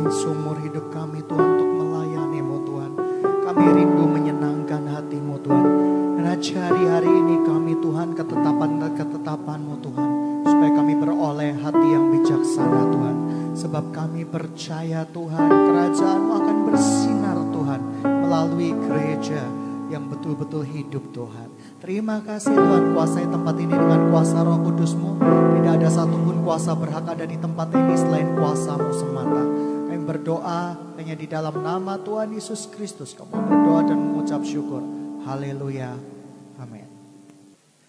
seumur hidup kami Tuhan untuk melayani-Mu Tuhan. Kami rindu menyenangkan hati-Mu Tuhan. Dan ajari hari ini kami Tuhan ketetapan-ketetapan-Mu Tuhan. Supaya kami beroleh hati yang bijaksana Tuhan. Sebab kami percaya Tuhan, kerajaan-Mu akan bersinar Tuhan. Melalui gereja yang betul-betul hidup Tuhan. Terima kasih Tuhan, kuasai tempat ini dengan kuasa Roh Kudus-Mu. Tidak ada satupun kuasa berhak ada di tempat ini selain kuasa-Mu semata. Kami berdoa hanya di dalam nama Tuhan Yesus Kristus. Kami berdoa dan mengucap syukur. Haleluya. Amin.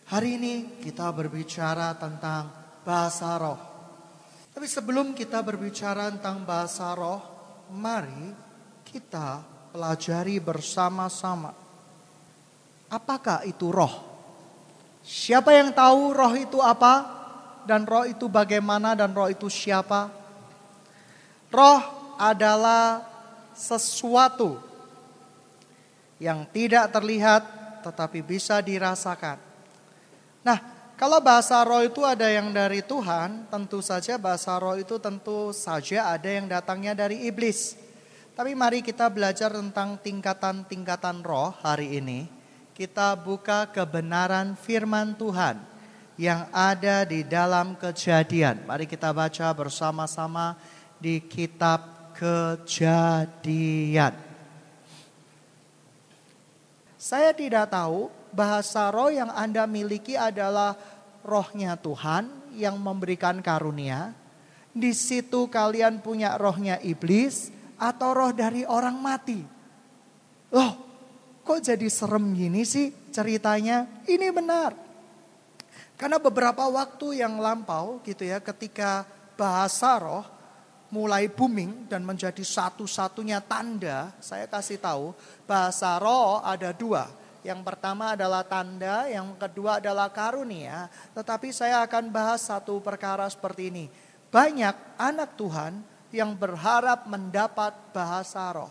Hari ini kita berbicara tentang bahasa roh. Tapi sebelum kita berbicara tentang bahasa roh, mari kita pelajari bersama-sama. Apakah itu roh? Siapa yang tahu roh itu apa? Dan roh itu bagaimana? Dan roh itu siapa? Roh adalah sesuatu yang tidak terlihat tetapi bisa dirasakan. Nah, kalau bahasa roh itu ada yang dari Tuhan, tentu saja bahasa roh itu tentu saja ada yang datangnya dari iblis. Tapi mari kita belajar tentang tingkatan-tingkatan roh hari ini. Kita buka kebenaran firman Tuhan yang ada di dalam Kejadian. Mari kita baca bersama-sama di kitab Kejadian. Saya tidak tahu bahasa roh yang Anda miliki adalah rohnya Tuhan yang memberikan karunia. Di situ kalian punya rohnya iblis atau roh dari orang mati. Loh, kok jadi serem gini sih ceritanya? Ini benar. Karena beberapa waktu yang lampau gitu ya, ketika bahasa roh mulai booming dan menjadi satu-satunya tanda, saya kasih tahu bahasa roh ada dua. Yang pertama adalah tanda, yang kedua adalah karunia. Tetapi saya akan bahas satu perkara seperti ini. Banyak anak Tuhan yang berharap mendapat bahasa roh.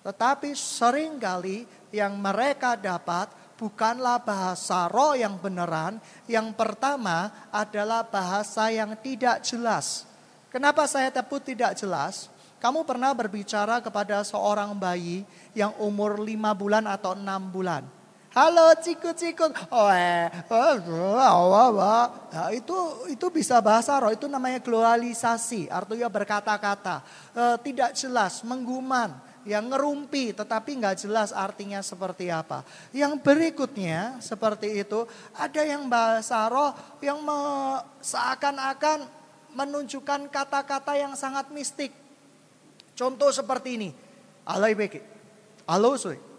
Tetapi seringkali yang mereka dapat bukanlah bahasa roh yang beneran. Yang pertama adalah bahasa yang tidak jelas. Kenapa saya sebut tidak jelas? Kamu pernah berbicara kepada seorang bayi yang umur 5 bulan atau 6 bulan. Halo cikut-cikut. Nah, itu bisa bahasa roh, itu namanya globalisasi, artinya berkata-kata. Tidak jelas, mengguman, yang ngerumpi tetapi nggak jelas artinya seperti apa. Yang berikutnya seperti itu, ada yang bahasa roh yang seakan-akan menunjukkan kata-kata yang sangat mistik. Contoh seperti ini. Alai beke. Halo soy.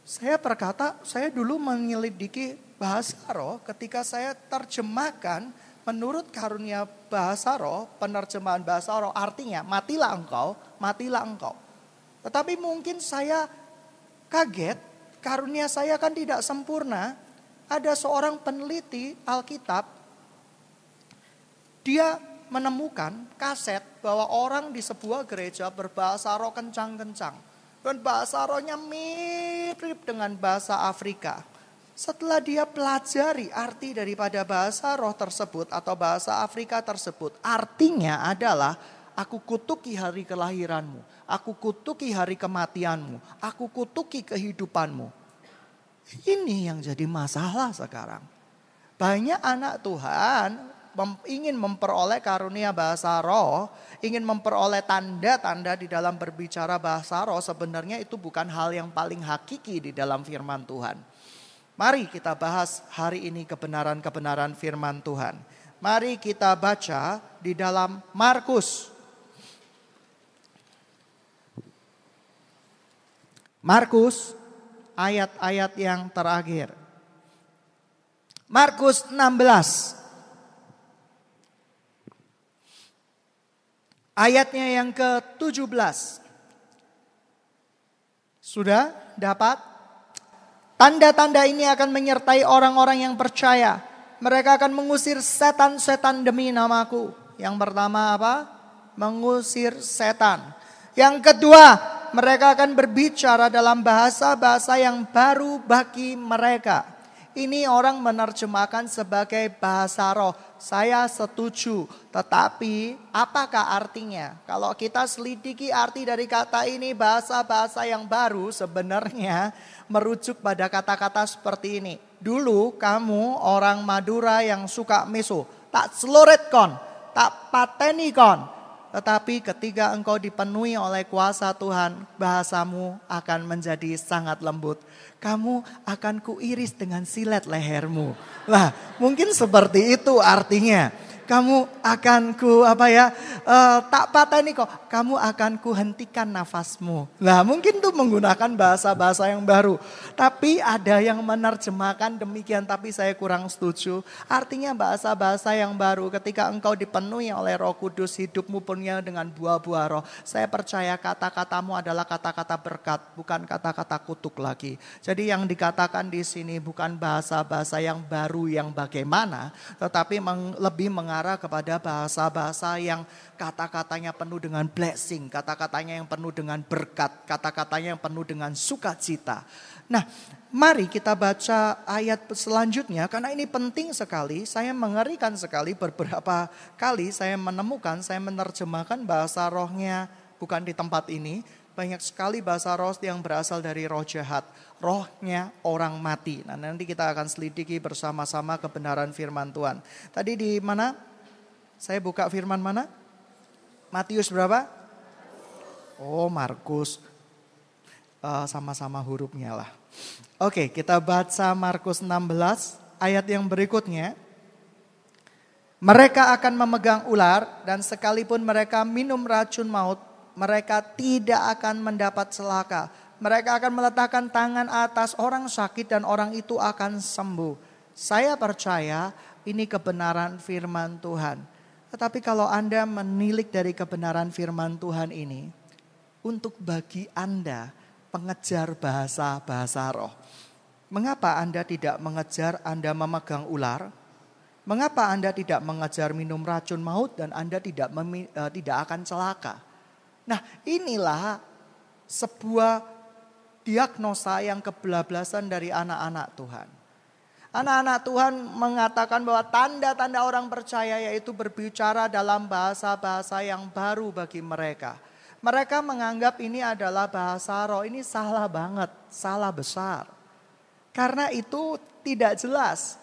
Saya berkata, saya dulu menyelidiki bahasa roh ketika saya terjemahkan menurut karunia bahasa roh, penerjemahan bahasa roh artinya matilah engkau, matilah engkau. Tetapi mungkin saya kaget, karunia saya kan tidak sempurna. Ada seorang peneliti Alkitab, dia menemukan kaset bahwa orang di sebuah gereja berbahasa roh kencang-kencang. Dan bahasa rohnya mirip dengan bahasa Afrika. Setelah dia pelajari arti daripada bahasa roh tersebut atau bahasa Afrika tersebut. Artinya adalah aku kutuki hari kelahiranmu. Aku kutuki hari kematianmu. Aku kutuki kehidupanmu. Ini yang jadi masalah sekarang. Banyak anak Tuhan ingin memperoleh karunia bahasa roh, ingin memperoleh tanda-tanda di dalam berbicara bahasa roh, sebenarnya itu bukan hal yang paling hakiki di dalam firman Tuhan. Mari kita bahas hari ini kebenaran-kebenaran firman Tuhan. Mari kita baca di dalam Markus. Markus ayat-ayat yang terakhir. Markus 16. Ayatnya yang ke-17. Sudah dapat? Tanda-tanda ini akan menyertai orang-orang yang percaya. Mereka akan mengusir setan-setan demi namaku. Yang pertama apa? Mengusir setan. Yang kedua, mereka akan berbicara dalam bahasa-bahasa yang baru bagi mereka. Ini orang menerjemahkan sebagai bahasa roh. Saya setuju. Tetapi apakah artinya? Kalau kita selidiki arti dari kata ini, bahasa-bahasa yang baru sebenarnya merujuk pada kata-kata seperti ini. Dulu kamu orang Madura yang suka meso. Tak selurit kon, tak pateni kon. Tetapi ketika engkau dipenuhi oleh kuasa Tuhan, bahasamu akan menjadi sangat lembut. Kamu akan kuiris dengan silet lehermu. Lah, mungkin seperti itu artinya. Kamu akan tak pateni kok. Kamu akan kuhentikan nafasmu. Lah, mungkin tuh menggunakan bahasa-bahasa yang baru. Tapi ada yang menerjemahkan demikian, tapi saya kurang setuju. Artinya bahasa-bahasa yang baru. Ketika engkau dipenuhi oleh Roh Kudus, hidupmu penuhnya dengan buah-buah roh. Saya percaya kata-katamu adalah kata-kata berkat, bukan kata-kata kutuk lagi. Jadi yang dikatakan di sini bukan bahasa-bahasa yang baru yang bagaimana, tetapi lebih mengarah kepada bahasa-bahasa yang kata-katanya penuh dengan blessing, kata-katanya yang penuh dengan berkat, kata-katanya yang penuh dengan sukacita. Nah, mari kita baca ayat selanjutnya karena ini penting sekali. Saya mengerikan sekali beberapa kali saya menerjemahkan bahasa rohnya bukan di tempat ini. Banyak sekali bahasa roh yang berasal dari roh jahat. Rohnya orang mati. Nah, nanti kita akan selidiki bersama-sama kebenaran firman Tuhan. Tadi di mana? Saya buka firman mana? Matius berapa? Oh, Markus. Sama-sama hurufnya lah. Oke, kita baca Markus 16 ayat yang berikutnya. Mereka akan memegang ular dan sekalipun mereka minum racun maut, mereka tidak akan mendapat celaka. Mereka akan meletakkan tangan atas orang sakit dan orang itu akan sembuh. Saya percaya ini kebenaran firman Tuhan. Tetapi kalau Anda menilik dari kebenaran firman Tuhan ini, untuk bagi Anda pengejar bahasa-bahasa roh. Mengapa Anda tidak mengejar Anda memegang ular? Mengapa Anda tidak mengejar minum racun maut dan Anda tidak akan celaka? Nah, inilah sebuah diagnosa yang kebablasan dari anak-anak Tuhan. Anak-anak Tuhan mengatakan bahwa tanda-tanda orang percaya yaitu berbicara dalam bahasa-bahasa yang baru bagi mereka. Mereka menganggap ini adalah bahasa roh. Ini salah banget, salah besar. Karena itu tidak jelas.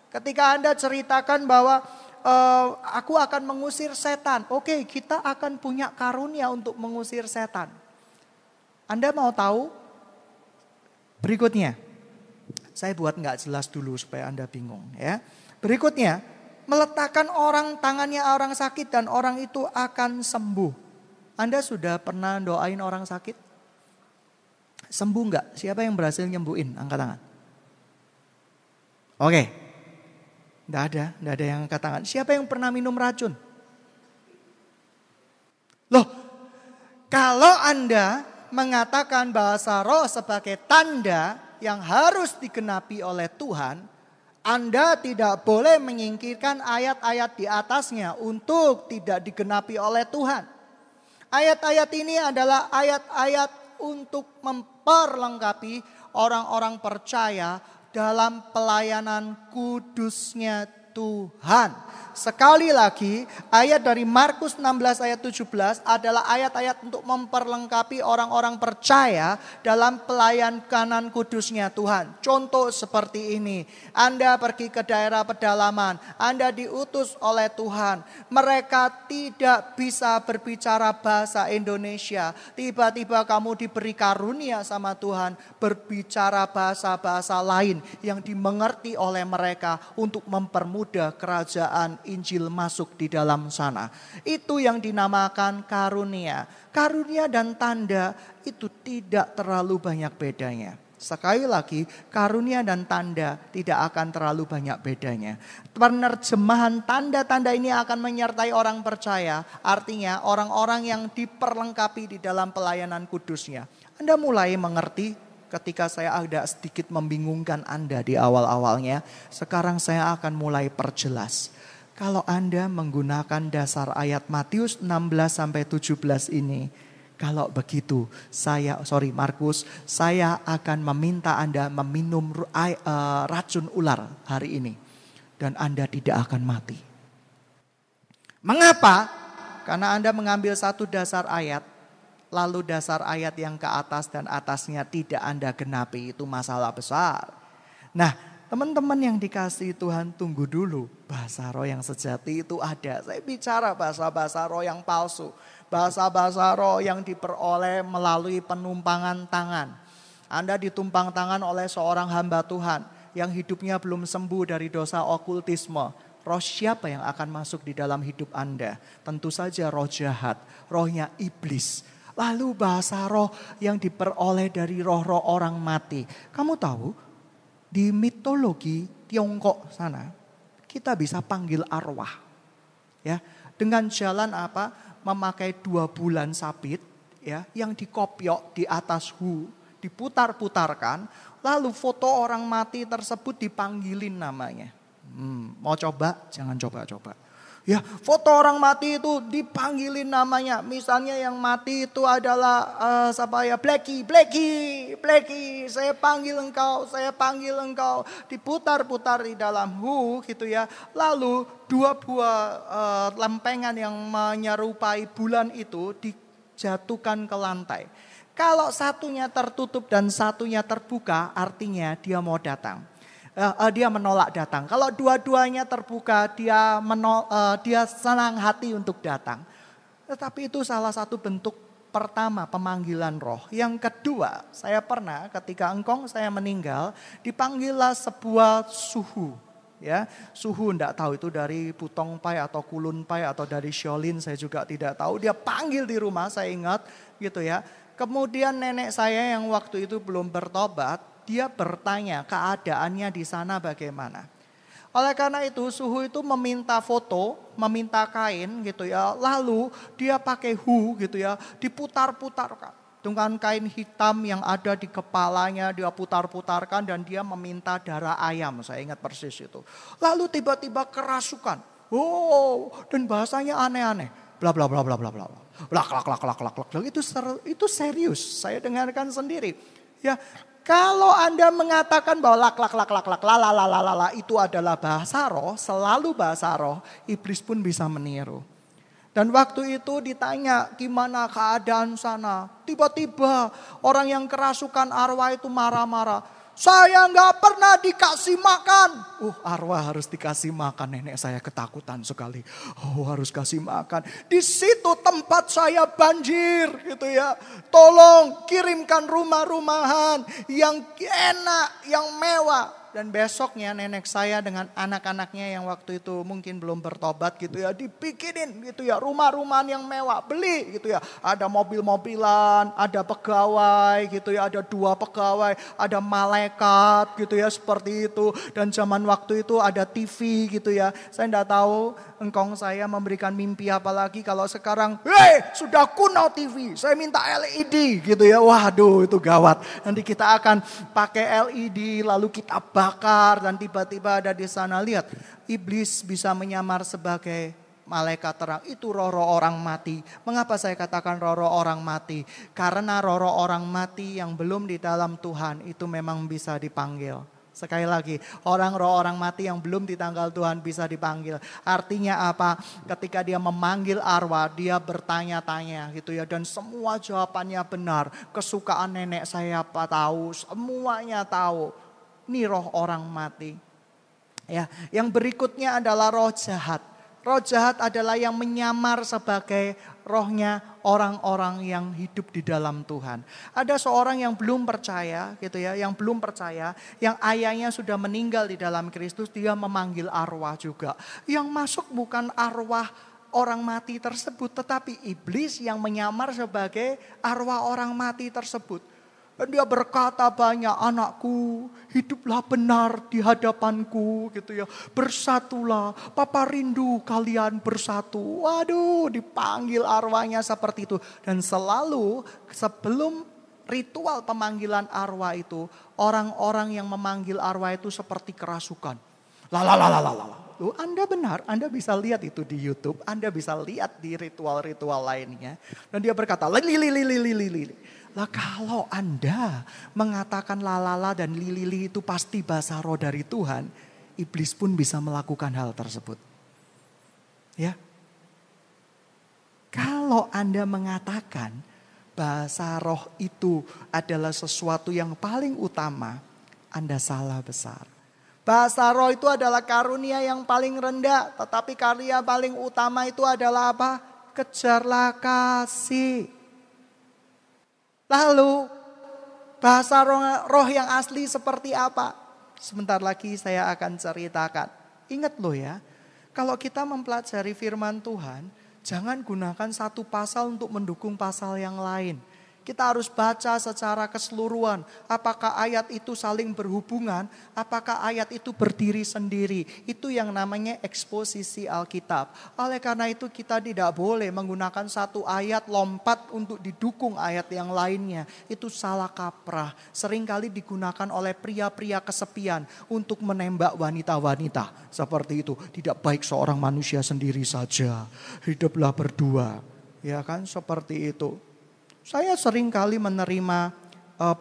Ketika Anda ceritakan bahwa aku akan mengusir setan. Oke, kita akan punya karunia untuk mengusir setan. Anda mau tahu berikutnya? Saya buat nggak jelas dulu supaya Anda bingung ya. Berikutnya, meletakkan tangannya orang sakit dan orang itu akan sembuh. Anda sudah pernah doain orang sakit? Sembuh nggak? Siapa yang berhasil nyembuhin? Angkat tangan. Oke. Nggak ada yang angkat tangan. Siapa yang pernah minum racun? Loh, kalau Anda mengatakan bahasa roh sebagai tanda yang harus digenapi oleh Tuhan, Anda tidak boleh menyingkirkan ayat-ayat di atasnya untuk tidak digenapi oleh Tuhan. Ayat-ayat ini adalah ayat-ayat untuk memperlengkapi orang-orang percaya dalam pelayanan kudusnya Tuhan. Sekali lagi, ayat dari Markus 16 ayat 17 adalah ayat-ayat untuk memperlengkapi orang-orang percaya dalam pelayanan kudusnya Tuhan. Contoh seperti ini, Anda pergi ke daerah pedalaman, Anda diutus oleh Tuhan. Mereka tidak bisa berbicara bahasa Indonesia. Tiba-tiba kamu diberi karunia sama Tuhan, berbicara bahasa-bahasa lain yang dimengerti oleh mereka untuk mempermudah kerajaan Injil masuk di dalam sana. Itu yang dinamakan karunia. Karunia dan tanda itu tidak terlalu banyak bedanya. Sekali lagi, karunia dan tanda tidak akan terlalu banyak bedanya. Penerjemahan tanda-tanda ini akan menyertai orang percaya. Artinya orang-orang yang diperlengkapi di dalam pelayanan kudusnya. Anda mulai mengerti ketika saya agak sedikit membingungkan Anda di awal-awalnya. Sekarang saya akan mulai perjelas. Kalau Anda menggunakan dasar ayat Matius 16-17 ini, Kalau begitu, Markus, saya akan meminta Anda meminum racun ular hari ini. Dan Anda tidak akan mati. Mengapa? Karena Anda mengambil satu dasar ayat, lalu dasar ayat yang ke atas dan atasnya tidak Anda genapi, itu masalah besar. Nah, teman-teman yang dikasihi Tuhan, tunggu dulu. Bahasa roh yang sejati itu ada. Saya bicara bahasa-bahasa roh yang palsu. Bahasa-bahasa roh yang diperoleh melalui penumpangan tangan. Anda ditumpang tangan oleh seorang hamba Tuhan yang hidupnya belum sembuh dari dosa okultisme. Roh siapa yang akan masuk di dalam hidup Anda? Tentu saja roh jahat, rohnya iblis. Lalu bahasa roh yang diperoleh dari roh-roh orang mati. Kamu tahu, di mitologi Tiongkok sana, kita bisa panggil arwah. Ya, dengan jalan apa? Memakai 2 bulan sabit, ya, yang dikopiok di atas diputar-putarkan, lalu foto orang mati tersebut dipanggilin namanya. Mau coba? Jangan coba-coba. Ya, foto orang mati itu dipanggilin namanya. Misalnya yang mati itu adalah Blacky, saya panggil engkau. Diputar-putar di dalam gitu ya. Lalu 2 buah lempengan yang menyerupai bulan itu dijatuhkan ke lantai. Kalau satunya tertutup dan satunya terbuka, artinya dia mau datang. Dia menolak datang. Kalau dua-duanya terbuka, dia senang hati untuk datang. Tetapi itu salah satu bentuk pertama pemanggilan roh. Yang kedua, saya pernah ketika engkong saya meninggal, dipanggillah sebuah suhu. Ya, suhu enggak tahu itu dari Putong Pai atau Kulun Pai atau dari Shaolin, saya juga tidak tahu. Dia panggil di rumah, saya ingat gitu ya. Kemudian nenek saya yang waktu itu belum bertobat, dia bertanya keadaannya di sana bagaimana. Oleh karena itu suhu itu meminta foto, meminta kain gitu ya. Lalu dia pakai gitu ya, diputar-putarkan. Dengan kain hitam yang ada di kepalanya dia putar-putarkan dan dia meminta darah ayam. Saya ingat persis itu. Lalu tiba-tiba kerasukan. Dan bahasanya aneh-aneh. Bla bla bla bla bla bla. Lak. Itu serius. Saya dengarkan sendiri. Ya, kalau Anda mengatakan bahwa lak itu adalah bahasa roh, selalu bahasa roh, iblis pun bisa meniru. Dan waktu itu ditanya gimana keadaan sana. Tiba-tiba orang yang kerasukan arwah itu marah-marah. Saya nggak pernah dikasih makan. Arwah harus dikasih makan. Nenek saya ketakutan sekali. Harus kasih makan. Di situ tempat saya banjir gitu ya. Tolong kirimkan rumah-rumahan yang enak, yang mewah. Dan besoknya nenek saya dengan anak-anaknya yang waktu itu mungkin belum bertobat gitu ya. Dibikinin gitu ya rumah-rumahan yang mewah. Beli gitu ya. Ada mobil-mobilan, ada pegawai gitu ya. Ada 2 pegawai, ada malaikat gitu ya seperti itu. Dan zaman waktu itu ada TV gitu ya. Saya enggak tahu engkong saya memberikan mimpi apa lagi kalau sekarang. Sudah kuno TV, saya minta LED gitu ya. Waduh itu gawat. Nanti kita akan pakai LED lalu kita bakar dan tiba-tiba ada di sana. Lihat, iblis bisa menyamar sebagai malaikat terang. Itu roh-roh orang mati. Mengapa saya katakan roh-roh orang mati? Karena roh-roh orang mati yang belum di dalam Tuhan itu memang bisa dipanggil. Sekali lagi, orang mati yang belum ditanggal Tuhan bisa dipanggil. Artinya apa? Ketika dia memanggil arwah, dia bertanya-tanya gitu ya. Dan semua jawabannya benar. Kesukaan nenek saya apa tahu, semuanya tahu. Ini roh orang mati. Ya, yang berikutnya adalah roh jahat. Roh jahat adalah yang menyamar sebagai rohnya orang-orang yang hidup di dalam Tuhan. Ada seorang yang belum percaya gitu ya, yang belum percaya, yang ayahnya sudah meninggal di dalam Kristus, dia memanggil arwah juga. Yang masuk bukan arwah orang mati tersebut, tetapi iblis yang menyamar sebagai arwah orang mati tersebut. Dan dia berkata banyak, anakku hiduplah benar di hadapanku gitu ya. Bersatulah, papa rindu kalian bersatu. Waduh, dipanggil arwahnya seperti itu. Dan selalu sebelum ritual pemanggilan arwah itu, orang-orang yang memanggil arwah itu seperti kerasukan. Loh, Anda benar, Anda bisa lihat itu di YouTube, Anda bisa lihat di ritual-ritual lainnya. Dan dia berkata, li. Lah kalau Anda mengatakan lalala dan li itu pasti bahasa roh dari Tuhan, iblis pun bisa melakukan hal tersebut. Ya. Kalau Anda mengatakan bahasa roh itu adalah sesuatu yang paling utama, Anda salah besar. Bahasa roh itu adalah karunia yang paling rendah. Tetapi karya paling utama itu adalah apa? Kejarlah kasih. Lalu bahasa roh yang asli seperti apa? Sebentar lagi saya akan ceritakan. Ingat loh ya. Kalau kita mempelajari firman Tuhan, jangan gunakan satu pasal untuk mendukung pasal yang lain. Kita harus baca secara keseluruhan. Apakah ayat itu saling berhubungan? Apakah ayat itu berdiri sendiri? Itu yang namanya eksposisi Alkitab. Oleh karena itu kita tidak boleh menggunakan satu ayat lompat untuk didukung ayat yang lainnya. Itu salah kaprah. Seringkali digunakan oleh pria-pria kesepian untuk menembak wanita-wanita. Seperti itu. Tidak baik seorang manusia sendiri saja. Hiduplah berdua. Ya kan, seperti itu. Saya sering kali menerima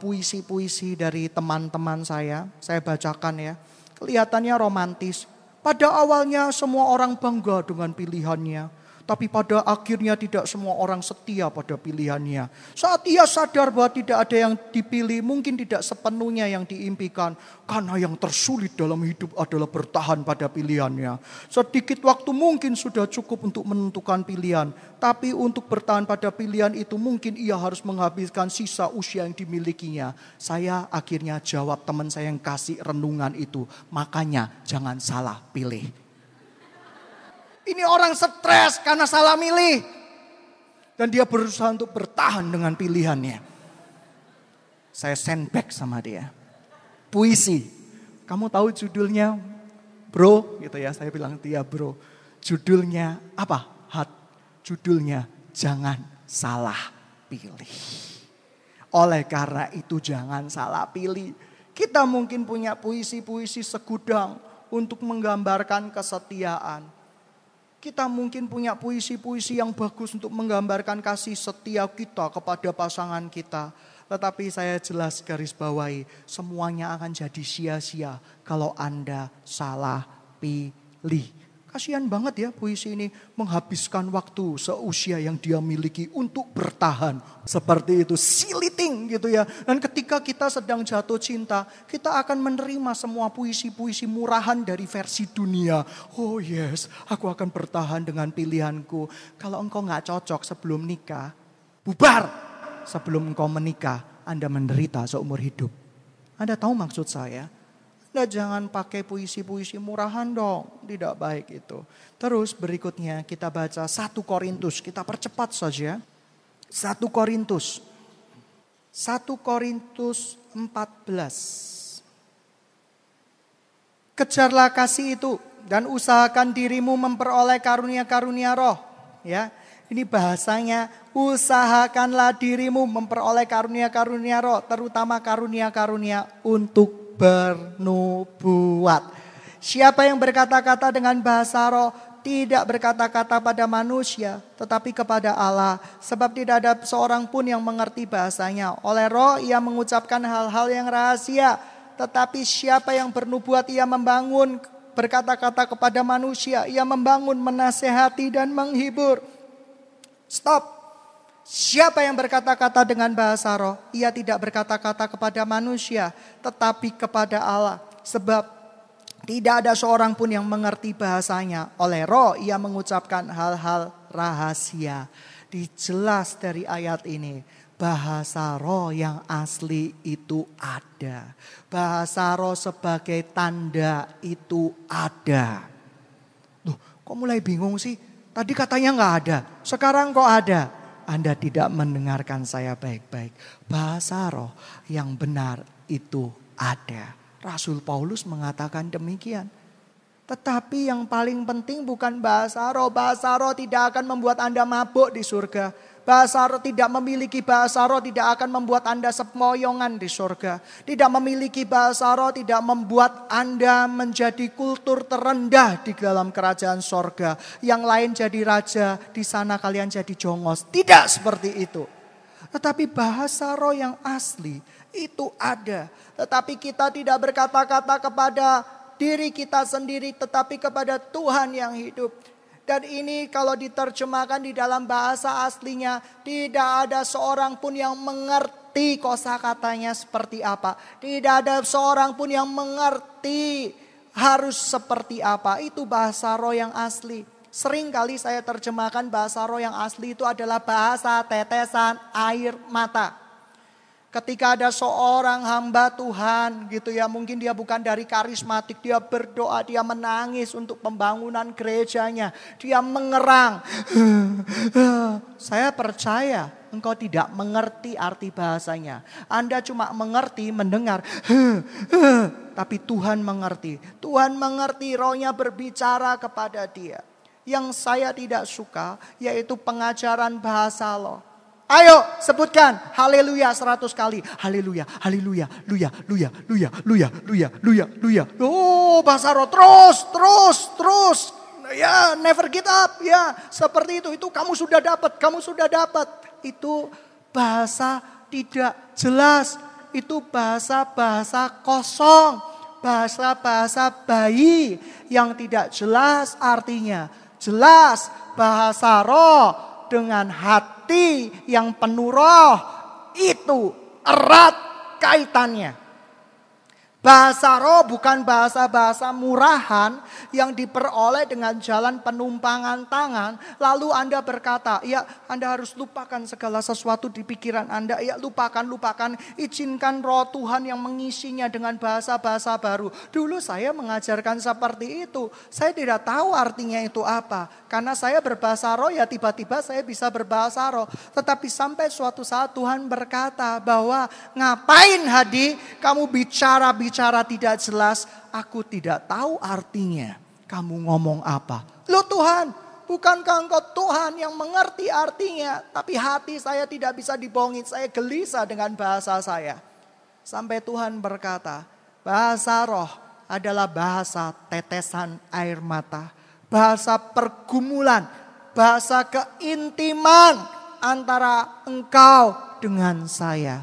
puisi-puisi dari teman-teman saya bacakan ya. Kelihatannya romantis. Pada awalnya semua orang bangga dengan pilihannya. Tapi pada akhirnya tidak semua orang setia pada pilihannya. Saat ia sadar bahwa tidak ada yang dipilih, mungkin tidak sepenuhnya yang diimpikan. Karena yang tersulit dalam hidup adalah bertahan pada pilihannya. Sedikit waktu mungkin sudah cukup untuk menentukan pilihan. Tapi untuk bertahan pada pilihan itu mungkin ia harus menghabiskan sisa usia yang dimilikinya. Saya akhirnya jawab teman saya yang kasih renungan itu. Makanya jangan salah pilih. Ini orang stres karena salah milih. Dan dia berusaha untuk bertahan dengan pilihannya. Saya sandbag sama dia. Puisi. Kamu tahu judulnya? Bro, gitu ya. Saya bilang dia bro. Judulnya apa? Judulnya jangan salah pilih. Oleh karena itu jangan salah pilih. Kita mungkin punya puisi-puisi segudang untuk menggambarkan kesetiaan. Kita mungkin punya puisi-puisi yang bagus untuk menggambarkan kasih setia kita kepada pasangan kita. Tetapi saya jelas garis bawahi, semuanya akan jadi sia-sia kalau Anda salah pilih. Kasihan banget ya puisi ini menghabiskan waktu seusia yang dia miliki untuk bertahan. Seperti itu, siliting gitu ya. Dan ketika kita sedang jatuh cinta, kita akan menerima semua puisi-puisi murahan dari versi dunia. Oh yes, aku akan bertahan dengan pilihanku. Kalau engkau gak cocok sebelum nikah, bubar. Sebelum engkau menikah, Anda menderita seumur hidup. Anda tahu maksud saya? Anda jangan pakai puisi-puisi murahan dong. Tidak baik itu. Terus berikutnya kita baca 1 Korintus. Kita percepat saja. 1 Korintus 14. Kejarlah kasih itu dan usahakan dirimu memperoleh karunia-karunia roh. Ya, ini bahasanya usahakanlah dirimu memperoleh karunia-karunia roh. Terutama karunia-karunia untuk bernubuat. Siapa yang berkata-kata dengan bahasa roh tidak berkata-kata pada manusia tetapi kepada Allah. Sebab tidak ada seorang pun yang mengerti bahasanya. Oleh roh ia mengucapkan hal-hal yang rahasia. Tetapi siapa yang bernubuat ia membangun berkata-kata kepada manusia. Ia membangun, menasehati dan menghibur. Stop. Siapa yang berkata-kata dengan bahasa roh, ia tidak berkata-kata kepada manusia, tetapi kepada Allah. Sebab tidak ada seorang pun yang mengerti bahasanya. Oleh roh ia mengucapkan hal-hal rahasia. Dijelas dari ayat ini, bahasa roh yang asli itu ada. Bahasa roh sebagai tanda itu ada. Loh, kok mulai bingung sih? Tadi katanya gak ada, sekarang kok ada? Anda tidak mendengarkan saya baik-baik. Bahasa roh yang benar itu ada. Rasul Paulus mengatakan demikian. Tetapi yang paling penting bukan bahasa roh. Bahasa roh tidak akan membuat Anda mabuk di surga. Bahasa roh, tidak memiliki bahasa roh tidak akan membuat Anda sempoyongan di surga. Tidak memiliki bahasa roh tidak membuat Anda menjadi kultur terendah di dalam kerajaan surga. Yang lain jadi raja, di sana kalian jadi jongos. Tidak seperti itu. Tetapi bahasa roh yang asli itu ada. Tetapi kita tidak berkata-kata kepada diri kita sendiri, tetapi kepada Tuhan yang hidup. Dan ini kalau diterjemahkan di dalam bahasa aslinya, tidak ada seorang pun yang mengerti kosakatanya seperti apa. Tidak ada seorang pun yang mengerti harus seperti apa. Itu bahasa roh yang asli. Sering kali saya terjemahkan bahasa roh yang asli itu adalah bahasa tetesan air mata. Ketika ada seorang hamba Tuhan gitu ya, mungkin dia bukan dari karismatik, dia berdoa, dia menangis untuk pembangunan gerejanya, dia mengerang. Saya percaya engkau tidak mengerti arti bahasanya. Anda cuma mengerti mendengar. Tapi Tuhan mengerti. Tuhan mengerti, rohnya berbicara kepada dia. Yang saya tidak suka yaitu pengajaran bahasa roh. Ayo sebutkan haleluya 100 kali. Haleluya, haleluya, luya, luya, luya, luya, luya, luya, luya. Oh bahasa roh terus. Ya never give up. Ya seperti itu kamu sudah dapat. Itu bahasa tidak jelas. Itu bahasa-bahasa kosong. Bahasa-bahasa bayi yang tidak jelas artinya. Jelas bahasa roh dengan hati yang penuh roh itu erat kaitannya. Bahasa roh bukan bahasa-bahasa murahan yang diperoleh dengan jalan penumpangan tangan. Lalu Anda berkata, ya Anda harus lupakan segala sesuatu di pikiran Anda. Ya lupakan. Izinkan roh Tuhan yang mengisinya dengan bahasa-bahasa baru. Dulu saya mengajarkan seperti itu. Saya tidak tahu artinya itu apa. Karena saya berbahasa roh ya tiba-tiba saya bisa berbahasa roh. Tetapi sampai suatu saat Tuhan berkata bahwa ngapain Hadi kamu bicara tidak jelas, aku tidak tahu artinya. Kamu ngomong apa? Loh Tuhan, bukankah engkau Tuhan yang mengerti artinya? Tapi hati saya tidak bisa dibohongi, saya gelisah dengan bahasa saya. Sampai Tuhan berkata, bahasa roh adalah bahasa tetesan air mata. Bahasa pergumulan, bahasa keintiman antara engkau dengan saya.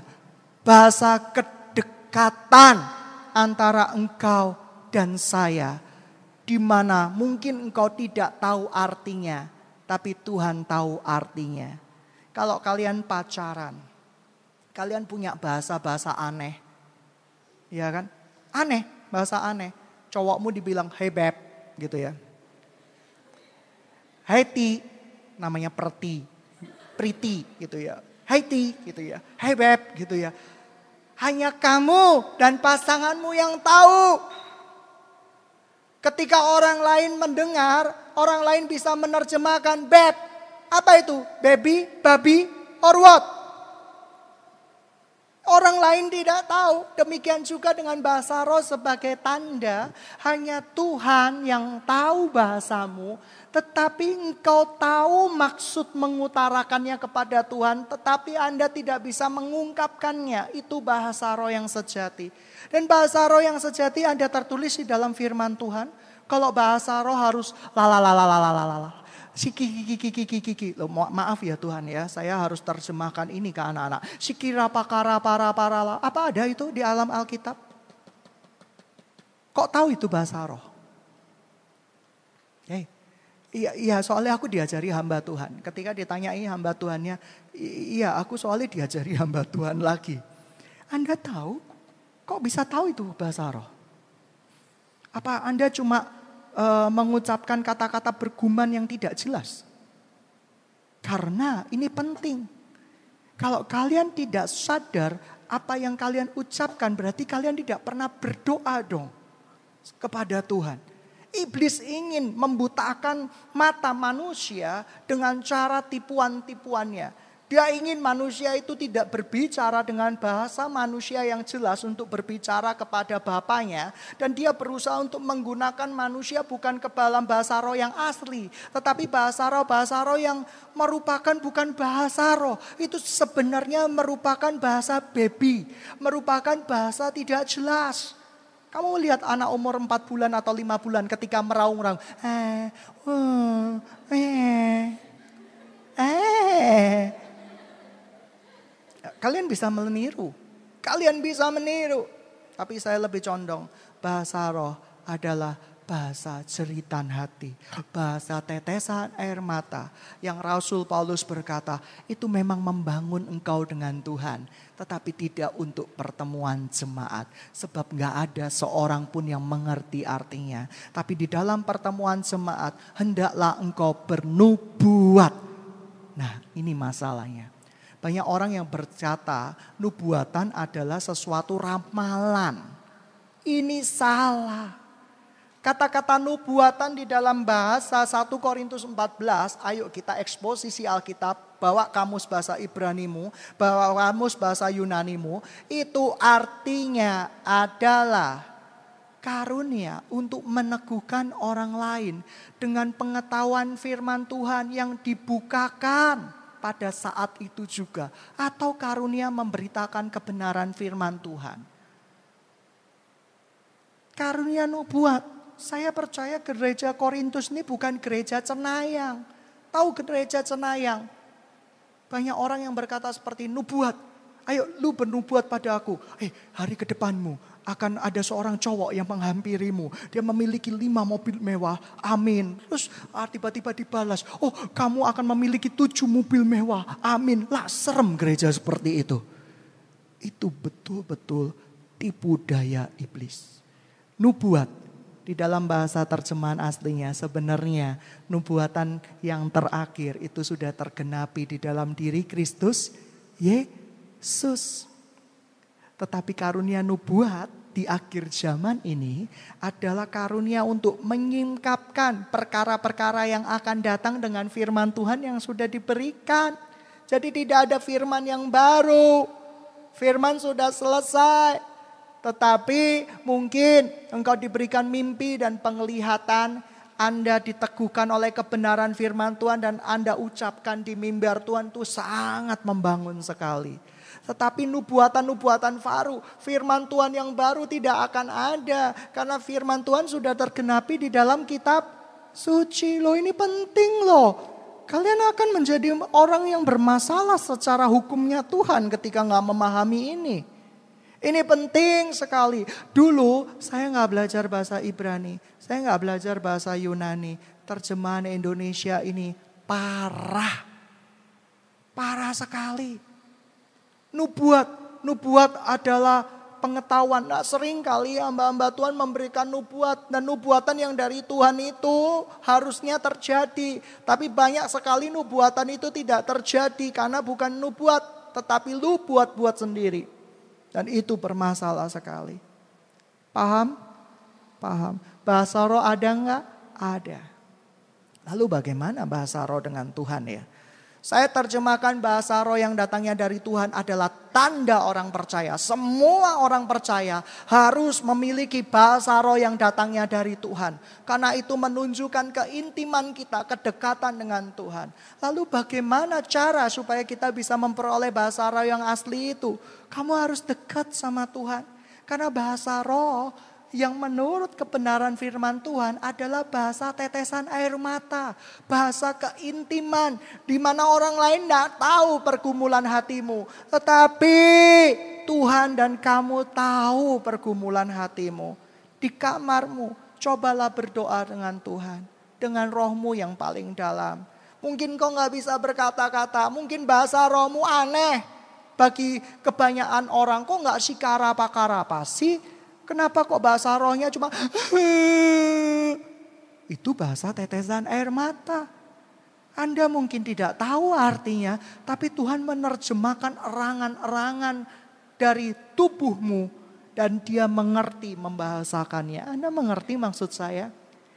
Bahasa kedekatan antara engkau dan saya, di mana mungkin engkau tidak tahu artinya, tapi Tuhan tahu artinya. Kalau kalian pacaran, kalian punya bahasa-bahasa aneh, ya kan? Aneh, bahasa aneh. Cowokmu dibilang hey babe, gitu ya. Hey Ti, namanya Priti, gitu ya. Hey Ti, gitu ya. Hey babe, gitu ya. Hanya kamu dan pasanganmu yang tahu. Ketika orang lain mendengar, orang lain bisa menerjemahkan babe. Apa itu? Baby, babi, or what? Orang lain tidak tahu. Demikian juga dengan bahasa roh sebagai tanda. Hanya Tuhan yang tahu bahasamu. Tetapi engkau tahu maksud mengutarakannya kepada Tuhan. Tetapi Anda tidak bisa mengungkapkannya. Itu bahasa roh yang sejati. Dan bahasa roh yang sejati ada tertulis di dalam firman Tuhan. Kalau bahasa roh harus lalalalalalalalala. Siki. Loh, maaf ya Tuhan ya, saya harus terjemahkan ini ke anak-anak. Sikira pakara para. Apa ada itu di alam Alkitab? Kok tahu itu bahasa roh? Iya, soalnya aku diajari hamba Tuhan. Ketika ditanyai hamba Tuhannya, iya aku soalnya diajari hamba Tuhan lagi. Anda tahu? Kok bisa tahu itu bahasa roh? Apa Anda cuma mengucapkan kata-kata bergumam yang tidak jelas? Karena ini penting. Kalau kalian tidak sadar apa yang kalian ucapkan, berarti kalian tidak pernah berdoa dong kepada Tuhan. Iblis ingin membutakan mata manusia dengan cara tipuan-tipuannya. Dia ingin manusia itu tidak berbicara dengan bahasa manusia yang jelas untuk berbicara kepada Bapaknya. Dan dia berusaha untuk menggunakan manusia bukan ke dalam bahasa roh yang asli. Tetapi bahasa roh yang merupakan bukan bahasa roh. Itu sebenarnya merupakan bahasa baby. Merupakan bahasa tidak jelas. Kamu lihat anak umur 4 bulan atau 5 bulan ketika meraung-raung. Kalian bisa meniru. Tapi saya lebih condong. Bahasa roh adalah bahasa jeritan hati. Bahasa tetesan air mata. Yang Rasul Paulus berkata, itu memang membangun engkau dengan Tuhan. Tetapi tidak untuk pertemuan jemaat. Sebab gak ada seorang pun yang mengerti artinya. Tapi di dalam pertemuan jemaat, hendaklah engkau bernubuat. Nah, ini masalahnya. Banyak orang yang berkata nubuatan adalah sesuatu ramalan. Ini salah. Kata-kata nubuatan di dalam bahasa 1 Korintus 14. Ayo kita eksposisi Alkitab. Bawa kamus bahasa Ibranimu. Bawa kamus bahasa Yunanimu. Itu artinya adalah karunia untuk meneguhkan orang lain. Dengan pengetahuan firman Tuhan yang dibukakan pada saat itu juga. Atau karunia memberitakan kebenaran firman Tuhan. Karunia nubuat. Saya percaya gereja Korintus ini bukan gereja cenayang. Tahu gereja cenayang? Banyak orang yang berkata seperti nubuat. Ayo lu bernubuat pada aku. Hari ke depanmu akan ada seorang cowok yang menghampirimu. Dia memiliki 5 mobil mewah. Amin. Terus tiba-tiba dibalas. Oh, kamu akan memiliki 7 mobil mewah. Amin. Lah, serem gereja seperti itu. Itu betul-betul tipu daya iblis. Nubuat di dalam bahasa terjemahan aslinya sebenarnya nubuatan yang terakhir itu sudah tergenapi di dalam diri Kristus Yesus. Tetapi karunia nubuat di akhir zaman ini adalah karunia untuk menyingkapkan perkara-perkara yang akan datang dengan firman Tuhan yang sudah diberikan. Jadi tidak ada firman yang baru. Firman sudah selesai. Tetapi mungkin engkau diberikan mimpi dan penglihatan. Anda diteguhkan oleh kebenaran firman Tuhan dan Anda ucapkan di mimbar Tuhan itu sangat membangun sekali. Tetapi nubuatan-nubuatan baru, firman Tuhan yang baru tidak akan ada. Karena firman Tuhan sudah tergenapi di dalam kitab suci. Loh, ini penting loh. Kalian akan menjadi orang yang bermasalah secara hukumnya Tuhan ketika gak memahami ini. Ini penting sekali. Dulu saya gak belajar bahasa Ibrani. Saya gak belajar bahasa Yunani. Terjemahan Indonesia ini parah. Parah sekali. Nubuat adalah pengetahuan. Nah, sering kali hamba-hamba Tuhan memberikan nubuat. Dan nubuatan yang dari Tuhan itu harusnya terjadi. Tapi banyak sekali nubuatan itu tidak terjadi. Karena bukan nubuat, tetapi lu buat-buat sendiri. Dan itu bermasalah sekali. Paham? Paham. Bahasa roh ada enggak? Ada. Lalu bagaimana bahasa roh dengan Tuhan ya? Saya terjemahkan bahasa roh yang datangnya dari Tuhan adalah tanda orang percaya. Semua orang percaya harus memiliki bahasa roh yang datangnya dari Tuhan. Karena itu menunjukkan keintiman kita, kedekatan dengan Tuhan. Lalu bagaimana cara supaya kita bisa memperoleh bahasa roh yang asli itu? Kamu harus dekat sama Tuhan. Karena bahasa roh yang menurut kebenaran firman Tuhan adalah bahasa tetesan air mata. Bahasa keintiman. Di mana orang lain tidak tahu pergumulan hatimu. Tetapi Tuhan dan kamu tahu pergumulan hatimu. Di kamarmu cobalah berdoa dengan Tuhan. Dengan rohmu yang paling dalam. Mungkin kau gak bisa berkata-kata. Mungkin bahasa rohmu aneh. Bagi kebanyakan orang kok gak sikara-pakara sih. Kenapa kok bahasa rohnya cuma itu bahasa tetesan air mata. Anda mungkin tidak tahu artinya, tapi Tuhan menerjemahkan erangan-erangan dari tubuhmu dan Dia mengerti membahasakannya. Anda mengerti maksud saya?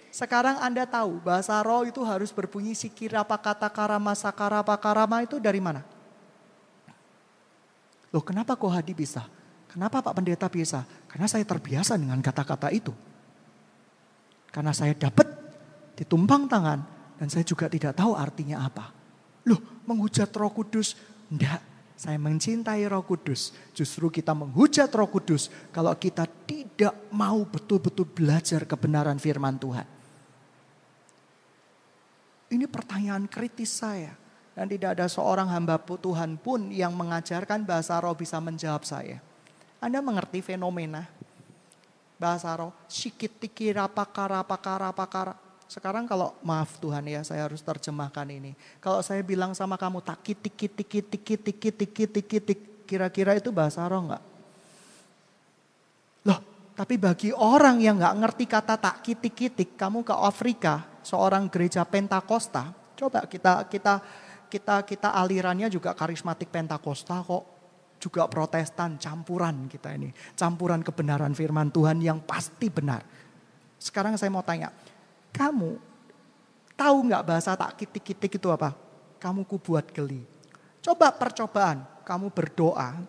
Sekarang Anda tahu bahasa roh itu harus berbunyi sikira pakata karama sakara pakarama itu dari mana? Loh kenapa kok Hadi bisa? Kenapa Pak Pendeta bisa? Karena saya terbiasa dengan kata-kata itu. Karena saya dapat ditumpang tangan dan saya juga tidak tahu artinya apa. Loh menghujat Roh Kudus? Enggak, saya mencintai Roh Kudus. Justru kita menghujat Roh Kudus kalau kita tidak mau betul-betul belajar kebenaran firman Tuhan. Ini pertanyaan kritis saya. Dan tidak ada seorang hamba Tuhan pun yang mengajarkan bahasa roh bisa menjawab saya. Anda mengerti fenomena bahasa roh? Sikit tikira pakara pakara pakara. Sekarang kalau maaf Tuhan ya, saya harus terjemahkan ini. Kalau saya bilang sama kamu takit tikit tikit tikit tikit tikit tikit tik, kira-kira itu bahasa roh enggak? Loh, tapi bagi orang yang enggak ngerti kata takit tikit tik, kamu ke Afrika, seorang gereja Pentakosta, coba kita alirannya juga karismatik Pentakosta kok. Juga Protestan, campuran kita ini. Campuran kebenaran firman Tuhan yang pasti benar. Sekarang saya mau tanya, kamu tahu nggak bahasa tak kitik-kitik itu apa? Kamu ku buat geli. Coba percobaan, kamu berdoa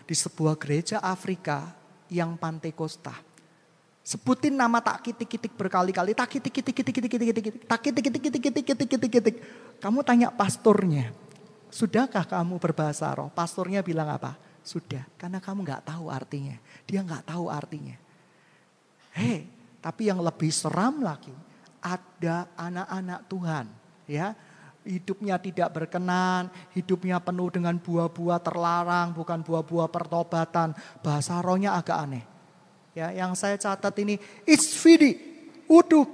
di sebuah gereja Afrika yang Pantekosta. Sebutin nama tak kitik-kitik berkali-kali, tak kitik-kitik. Kamu tanya pastornya, sudahkah kamu berbahasa roh? Pastornya bilang apa? Sudah, karena kamu nggak tahu artinya. Dia nggak tahu artinya. Tapi yang lebih seram lagi, ada anak-anak Tuhan, ya, hidupnya tidak berkenan, hidupnya penuh dengan buah-buah terlarang, bukan buah-buah pertobatan, bahasa rohnya agak aneh. Ya, yang saya catat ini, isfidi, udu,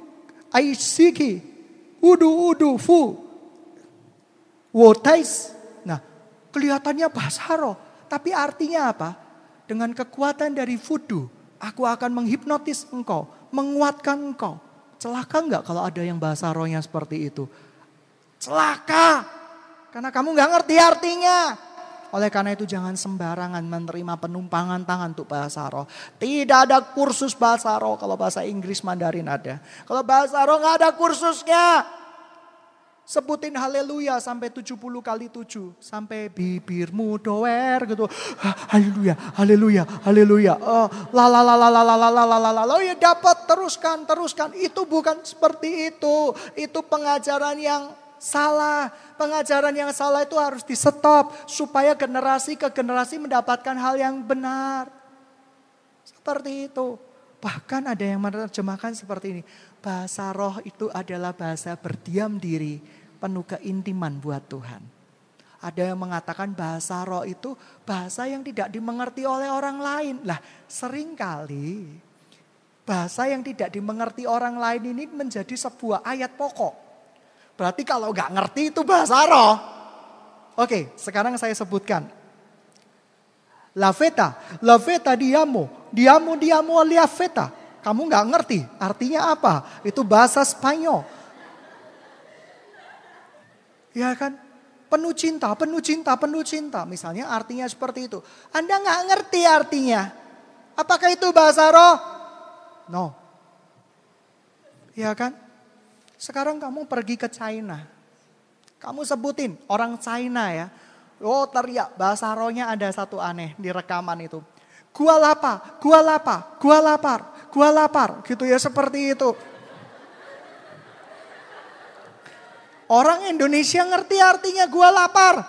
aisiki, udu, fu, wotais. Nah, kelihatannya bahasa roh, tapi artinya apa? Dengan kekuatan dari voodoo, aku akan menghipnotis engkau. Menguatkan engkau. Celaka enggak kalau ada yang bahasa rohnya seperti itu? Celaka. Karena kamu enggak ngerti artinya. Oleh karena itu jangan sembarangan menerima penumpangan tangan untuk bahasa roh. Tidak ada kursus bahasa roh. Kalau bahasa Inggris Mandarin ada. Kalau bahasa roh enggak ada kursusnya. Sebutin haleluya sampai 70 kali 7. Sampai bibirmu doer gitu. Haleluya, haleluya, haleluya. Oh ya dapat, teruskan. Itu bukan seperti itu. Itu pengajaran yang salah. Pengajaran yang salah itu harus di stop. Supaya generasi ke generasi mendapatkan hal yang benar. Seperti itu. Bahkan ada yang menerjemahkan seperti ini. Bahasa roh itu adalah bahasa berdiam diri. Penuh keintiman buat Tuhan. Ada yang mengatakan bahasa roh itu bahasa yang tidak dimengerti oleh orang lain. Lah seringkali bahasa yang tidak dimengerti orang lain ini menjadi sebuah ayat pokok. Berarti kalau gak ngerti itu bahasa roh. Oke, sekarang saya sebutkan. La feta diamo lia feta. Kamu gak ngerti artinya apa? Itu bahasa Spanyol. Ya kan? Penuh cinta. Misalnya artinya seperti itu. Anda gak ngerti artinya. Apakah itu bahasa roh? No. Ya kan? Sekarang kamu pergi ke China. Kamu sebutin orang China ya. Oh teriak bahasa rohnya ada satu aneh di rekaman itu. Gua lapar. Gitu ya seperti itu. Orang Indonesia ngerti artinya gua lapar.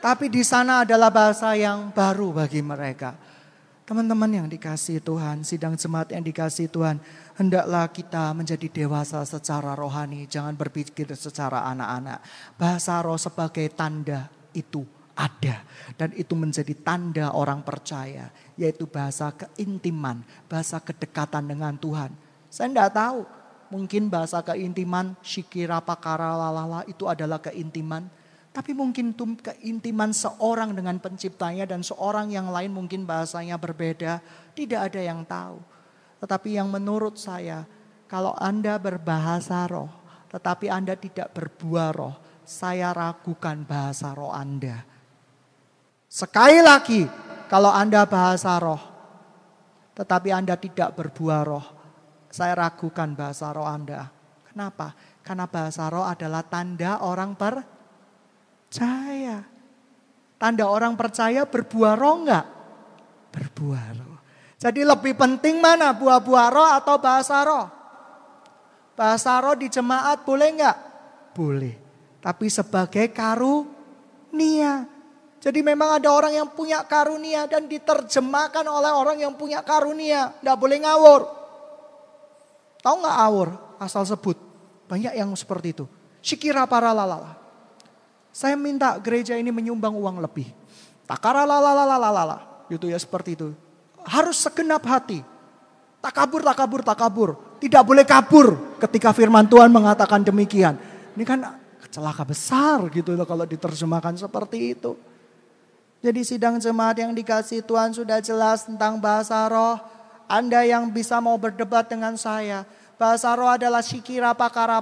Tapi di sana adalah bahasa yang baru bagi mereka. Teman-teman yang dikasihi Tuhan, sidang jemaat yang dikasihi Tuhan. Hendaklah kita menjadi dewasa secara rohani. Jangan berpikir secara anak-anak. Bahasa roh sebagai tanda itu ada. Dan itu menjadi tanda orang percaya. Yaitu bahasa keintiman, bahasa kedekatan dengan Tuhan. Saya tidak tahu. Mungkin bahasa keintiman, syikira pakara lalala itu adalah keintiman. Tapi mungkin keintiman seorang dengan penciptanya dan seorang yang lain mungkin bahasanya berbeda. Tidak ada yang tahu. Tetapi yang menurut saya, kalau Anda berbahasa roh, tetapi Anda tidak berbuah roh, saya ragukan bahasa roh Anda. Sekali lagi, kalau Anda bahasa roh, tetapi Anda tidak berbuah roh, saya ragukan bahasa roh Anda. Kenapa? Karena bahasa roh adalah tanda orang percaya. Tanda orang percaya berbuah roh enggak? Berbuah roh. Jadi lebih penting mana? Buah-buah roh atau bahasa roh? Bahasa roh di jemaat boleh enggak? Boleh. Tapi sebagai karunia. Jadi memang ada orang yang punya karunia dan diterjemahkan oleh orang yang punya karunia. Enggak boleh ngawur. Tahu enggak awur? Asal sebut. Banyak yang seperti itu. Shikira para lalala. Saya minta gereja ini menyumbang uang lebih. Takara lalala. Gitu ya seperti itu. Harus segenap hati. Takabur. Tidak boleh kabur ketika firman Tuhan mengatakan demikian. Ini kan celaka besar gitu loh kalau diterjemahkan seperti itu. Jadi sidang jemaat yang dikasih Tuhan sudah jelas tentang bahasa roh. Anda yang bisa mau berdebat dengan saya. Bahasa roh adalah shikira pakara.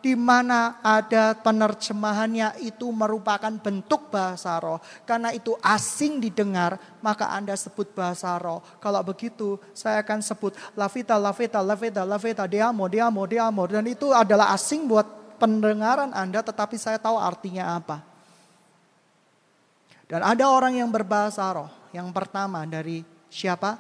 Di mana ada penerjemahannya itu merupakan bentuk bahasa roh. Karena itu asing didengar, maka Anda sebut bahasa roh. Kalau begitu saya akan sebut lavita, deamo. Dan itu adalah asing buat pendengaran Anda, tetapi saya tahu artinya apa. Dan ada orang yang berbahasa roh. Yang pertama dari siapa?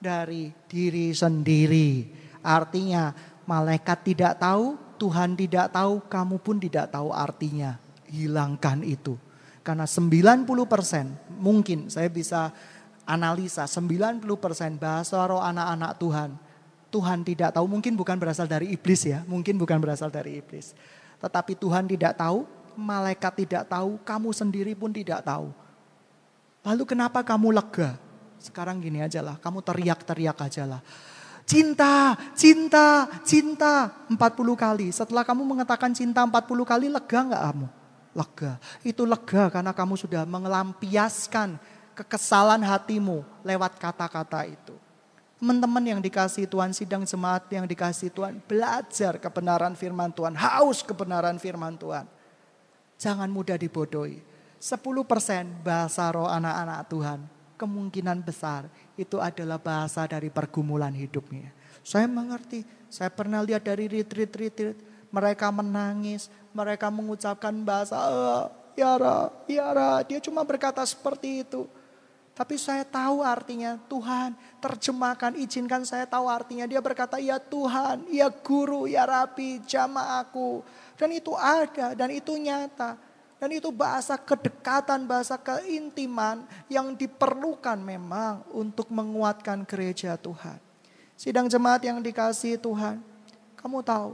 Dari diri sendiri. Artinya malaikat tidak tahu, Tuhan tidak tahu, kamu pun tidak tahu artinya. Hilangkan itu. Karena 90% mungkin saya bisa analisa 90% bahasa roh anak-anak Tuhan. Tuhan tidak tahu, mungkin bukan berasal dari iblis ya. Mungkin bukan berasal dari iblis. Tetapi Tuhan tidak tahu, malaikat tidak tahu, kamu sendiri pun tidak tahu. Lalu kenapa kamu lega? Sekarang gini aja lah, kamu teriak-teriak aja lah. Cinta 40 kali. Setelah kamu mengatakan cinta 40 kali, lega gak kamu? Lega. Itu lega karena kamu sudah melampiaskan kekesalan hatimu lewat kata-kata itu. Teman-teman yang dikasih Tuhan, sidang jemaat yang dikasih Tuhan, belajar kebenaran firman Tuhan, haus kebenaran firman Tuhan. Jangan mudah dibodohi. 10% bahasa roh anak-anak Tuhan, kemungkinan besar itu adalah bahasa dari pergumulan hidupnya. Saya mengerti, saya pernah lihat dari retreat, mereka menangis, mereka mengucapkan bahasa, Yara, dia cuma berkata seperti itu. Tapi saya tahu artinya, Tuhan terjemahkan, izinkan saya tahu artinya. Dia berkata, ya Tuhan, ya Guru, ya Rabi, jamah aku. Dan itu ada, dan itu nyata. Dan itu bahasa kedekatan, bahasa keintiman yang diperlukan memang untuk menguatkan gereja Tuhan. Sidang jemaat yang dikasihi Tuhan, kamu tahu,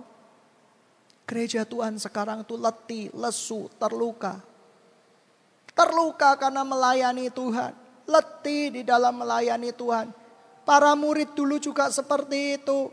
gereja Tuhan sekarang itu letih, lesu, terluka. Terluka karena melayani Tuhan, letih di dalam melayani Tuhan. Para murid dulu juga seperti itu.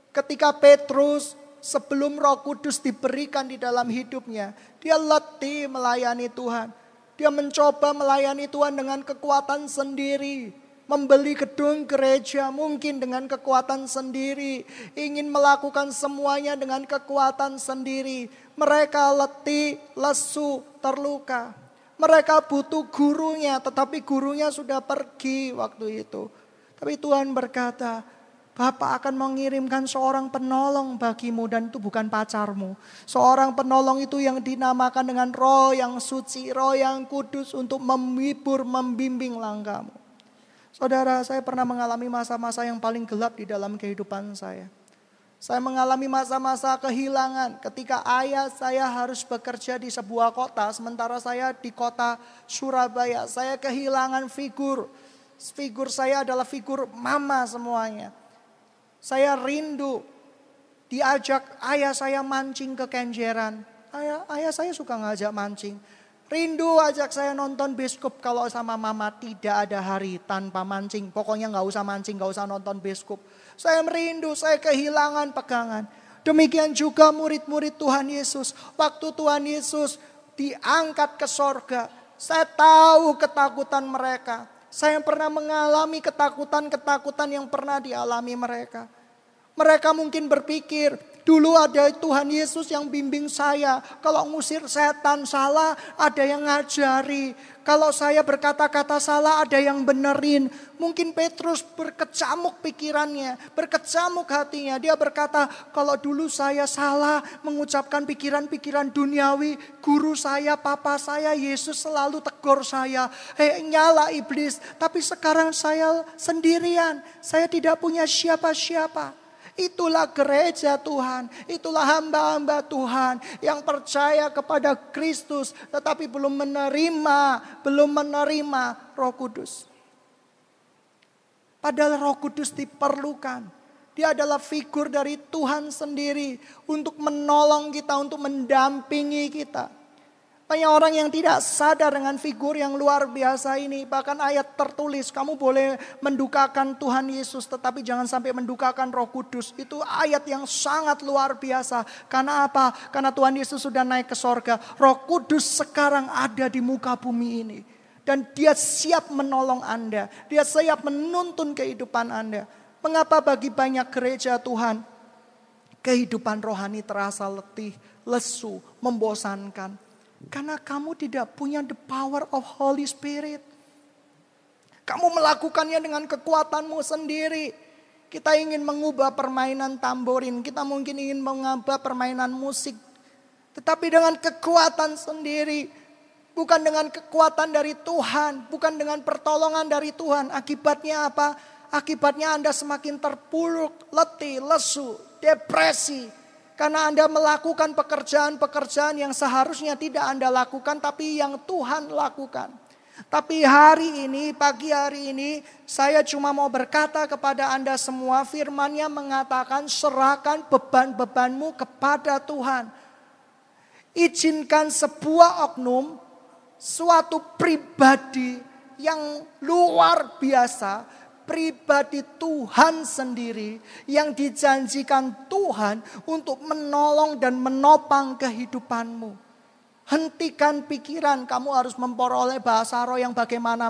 Ketika Petrus sebelum Roh Kudus diberikan di dalam hidupnya, dia letih melayani Tuhan. Dia mencoba melayani Tuhan dengan kekuatan sendiri. Membeli gedung gereja mungkin dengan kekuatan sendiri. Ingin melakukan semuanya dengan kekuatan sendiri. Mereka letih, lesu, terluka. Mereka butuh gurunya, tetapi gurunya sudah pergi waktu itu. Tapi Tuhan berkata, Bapa akan mengirimkan seorang penolong bagimu dan itu bukan pacarmu. Seorang penolong itu yang dinamakan dengan roh yang suci, roh yang kudus untuk menghibur, membimbing langkahmu. Saudara, saya pernah mengalami masa-masa yang paling gelap di dalam kehidupan saya. Saya mengalami masa-masa kehilangan ketika ayah saya harus bekerja di sebuah kota. Sementara saya di kota Surabaya, saya kehilangan figur. Figur saya adalah figur mama semuanya. Saya rindu diajak ayah saya mancing ke Kenjeran. Ayah saya suka ngajak mancing. Rindu ajak saya nonton bioskop kalau sama mama, tidak ada hari tanpa mancing. Pokoknya gak usah mancing, gak usah nonton bioskop. Saya merindu, saya kehilangan pegangan. Demikian juga murid-murid Tuhan Yesus. Waktu Tuhan Yesus diangkat ke sorga, saya tahu ketakutan mereka. Saya pernah mengalami ketakutan-ketakutan yang pernah dialami mereka. Mereka mungkin berpikir, dulu ada Tuhan Yesus yang bimbing saya. Kalau ngusir setan salah, ada yang ngajari. Kalau saya berkata-kata salah, ada yang benerin. Mungkin Petrus berkecamuk pikirannya, berkecamuk hatinya. Dia berkata, kalau dulu saya salah mengucapkan pikiran-pikiran duniawi, guru saya, papa saya, Yesus selalu tegur saya. Nyala iblis, tapi sekarang saya sendirian. Saya tidak punya siapa-siapa. Itulah gereja Tuhan, itulah hamba-hamba Tuhan yang percaya kepada Kristus tetapi belum menerima Roh Kudus. Padahal Roh Kudus diperlukan. Dia adalah figur dari Tuhan sendiri untuk menolong kita, untuk mendampingi kita. Banyak orang yang tidak sadar dengan figur yang luar biasa ini. Bahkan ayat tertulis, kamu boleh mendukakan Tuhan Yesus tetapi jangan sampai mendukakan Roh Kudus. Itu ayat yang sangat luar biasa. Karena apa? Karena Tuhan Yesus sudah naik ke sorga. Roh Kudus sekarang ada di muka bumi ini. Dan dia siap menolong Anda. Dia siap menuntun kehidupan Anda. Mengapa bagi banyak gereja Tuhan, kehidupan rohani terasa letih, lesu, membosankan? Karena kamu tidak punya the power of Holy Spirit. Kamu melakukannya dengan kekuatanmu sendiri. Kita ingin mengubah permainan tamborin. Kita mungkin ingin mengubah permainan musik. Tetapi dengan kekuatan sendiri. Bukan dengan kekuatan dari Tuhan. Bukan dengan pertolongan dari Tuhan. Akibatnya apa? Akibatnya Anda semakin terpuruk, letih, lesu, depresi. Karena Anda melakukan pekerjaan-pekerjaan yang seharusnya tidak Anda lakukan, tapi yang Tuhan lakukan. Tapi hari ini, pagi hari ini, saya cuma mau berkata kepada Anda semua, firman-Nya mengatakan serahkan beban-bebanmu kepada Tuhan. Izinkan sebuah oknum, suatu pribadi yang luar biasa, pribadi Tuhan sendiri yang dijanjikan Tuhan untuk menolong dan menopang kehidupanmu. Hentikan pikiran kamu harus memperoleh bahasa roh yang bagaimana.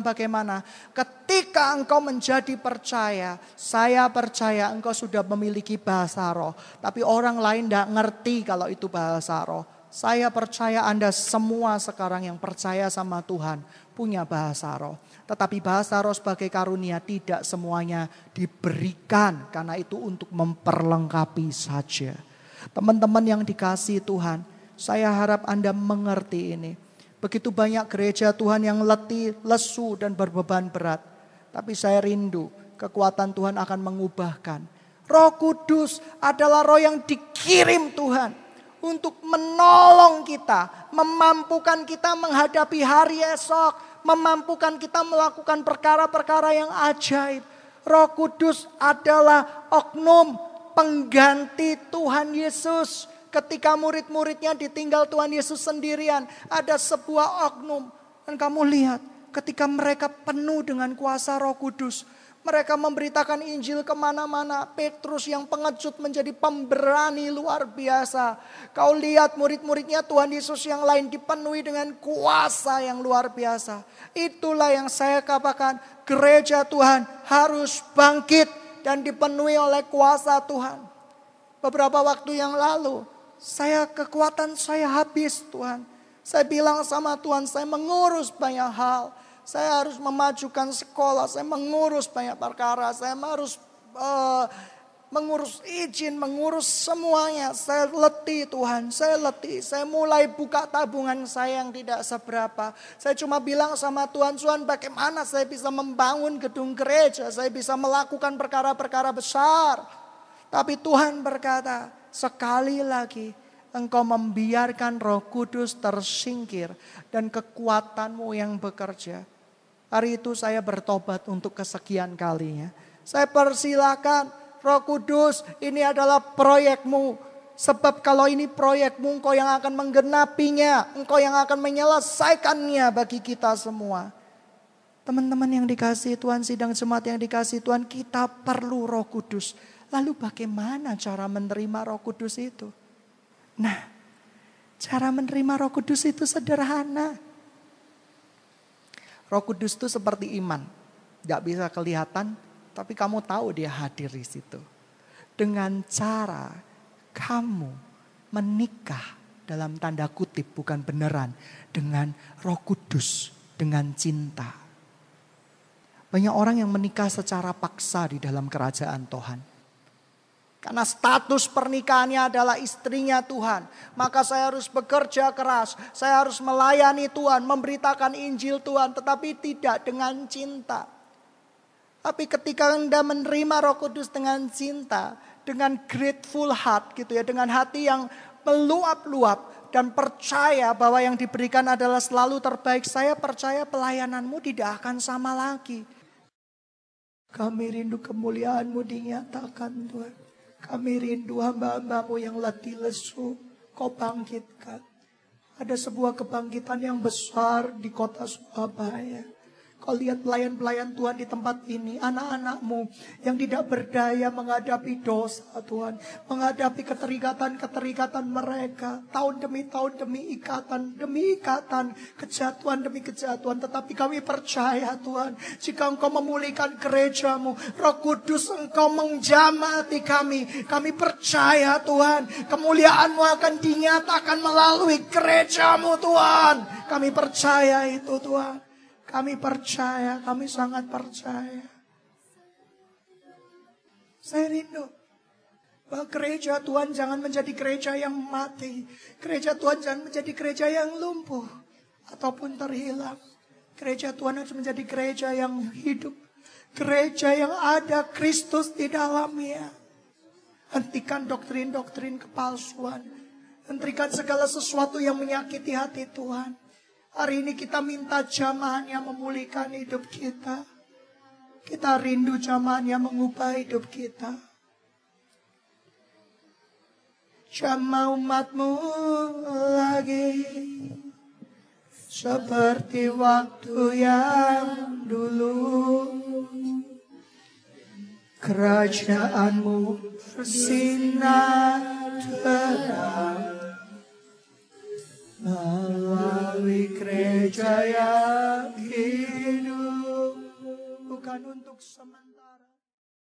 Ketika engkau menjadi percaya, saya percaya engkau sudah memiliki bahasa roh. Tapi orang lain tidak ngerti kalau itu bahasa roh. Saya percaya Anda semua sekarang yang percaya sama Tuhan punya bahasa roh. Tetapi bahasa roh sebagai karunia tidak semuanya diberikan. Karena itu untuk memperlengkapi saja. Teman-teman yang dikasihi Tuhan, saya harap Anda mengerti ini. Begitu banyak gereja Tuhan yang letih, lesu dan berbeban berat. Tapi saya rindu kekuatan Tuhan akan mengubahkan. Roh Kudus adalah roh yang dikirim Tuhan. Untuk menolong kita, memampukan kita menghadapi hari esok. Memampukan kita melakukan perkara-perkara yang ajaib. Roh Kudus adalah oknum pengganti Tuhan Yesus. Ketika murid-muridnya ditinggal Tuhan Yesus sendirian, ada sebuah oknum. Dan kamu lihat ketika mereka penuh dengan kuasa Roh Kudus, mereka memberitakan Injil kemana-mana. Petrus yang pengecut menjadi pemberani luar biasa. Kau lihat murid-muridnya Tuhan Yesus yang lain dipenuhi dengan kuasa yang luar biasa. Itulah yang saya katakan, gereja Tuhan harus bangkit dan dipenuhi oleh kuasa Tuhan. Beberapa waktu yang lalu, kekuatan saya habis Tuhan. Saya bilang sama Tuhan, saya mengurus banyak hal. Saya harus memajukan sekolah, saya mengurus banyak perkara, saya harus mengurus izin, mengurus semuanya. Saya letih Tuhan, saya letih. Saya mulai buka tabungan saya yang tidak seberapa. Saya cuma bilang sama Tuhan, Tuhan bagaimana saya bisa membangun gedung gereja, saya bisa melakukan perkara-perkara besar. Tapi Tuhan berkata, sekali lagi engkau membiarkan Roh Kudus tersingkir dan kekuatanmu yang bekerja. Hari itu saya bertobat untuk kesekian kalinya. Saya persilakan Roh Kudus, ini adalah proyekmu. Sebab kalau ini proyekmu, engkau yang akan menggenapinya. Engkau yang akan menyelesaikannya bagi kita semua. Teman-teman yang dikasihi Tuhan, sidang jemaat yang dikasihi Tuhan, kita perlu Roh Kudus. Lalu bagaimana cara menerima Roh Kudus itu? Nah, cara menerima Roh Kudus itu sederhana. Roh Kudus itu seperti iman. Gak bisa kelihatan, tapi kamu tahu dia hadir di situ. dengan cara kamu menikah dalam tanda kutip, bukan beneran, dengan Roh Kudus, dengan cinta. Banyak orang yang menikah secara paksa di dalam kerajaan Tuhan. Karena status pernikahannya adalah istrinya Tuhan. Maka saya harus bekerja keras. Saya harus melayani Tuhan. Memberitakan Injil Tuhan. Tetapi tidak dengan cinta. Tapi ketika Anda menerima Roh Kudus dengan cinta. Dengan grateful heart gitu ya. Dengan hati yang meluap-luap. Dan percaya bahwa yang diberikan adalah selalu terbaik. Saya percaya pelayananmu tidak akan sama lagi. Kami rindu kemuliaan-Mu dinyatakan Tuhan. Kami rindu hamba-hambamu yang letih lesu, Kau bangkitkan. Ada sebuah kebangkitan yang besar di kota Surabaya. Kau lihat pelayan-pelayan Tuhan di tempat ini, anak-anakmu yang tidak berdaya menghadapi dosa Tuhan. Menghadapi keterikatan-keterikatan mereka. Tahun demi ikatan, kejatuhan demi kejatuhan. Tetapi kami percaya Tuhan, jika Engkau memulihkan gerejamu, Roh Kudus Engkau menjamah hati kami. Kami percaya Tuhan, kemuliaan-Mu akan dinyatakan melalui gerejamu Tuhan. Kami percaya itu Tuhan. Kami percaya, kami sangat percaya. Saya rindu bahwa gereja Tuhan jangan menjadi gereja yang mati. Gereja Tuhan jangan menjadi gereja yang lumpuh ataupun terhilang. Gereja Tuhan harus menjadi gereja yang hidup. Gereja yang ada Kristus di dalamnya. Hentikan doktrin-doktrin kepalsuan. Hentikan segala sesuatu yang menyakiti hati Tuhan. Hari ini kita minta jamahan yang memulihkan hidup kita. Kita rindu jamahan yang mengubah hidup kita. Jamah umat-Mu lagi seperti waktu yang dulu. Kerajaan-Mu bersinar terang melalui gereja yang hidup, bukan untuk sementara.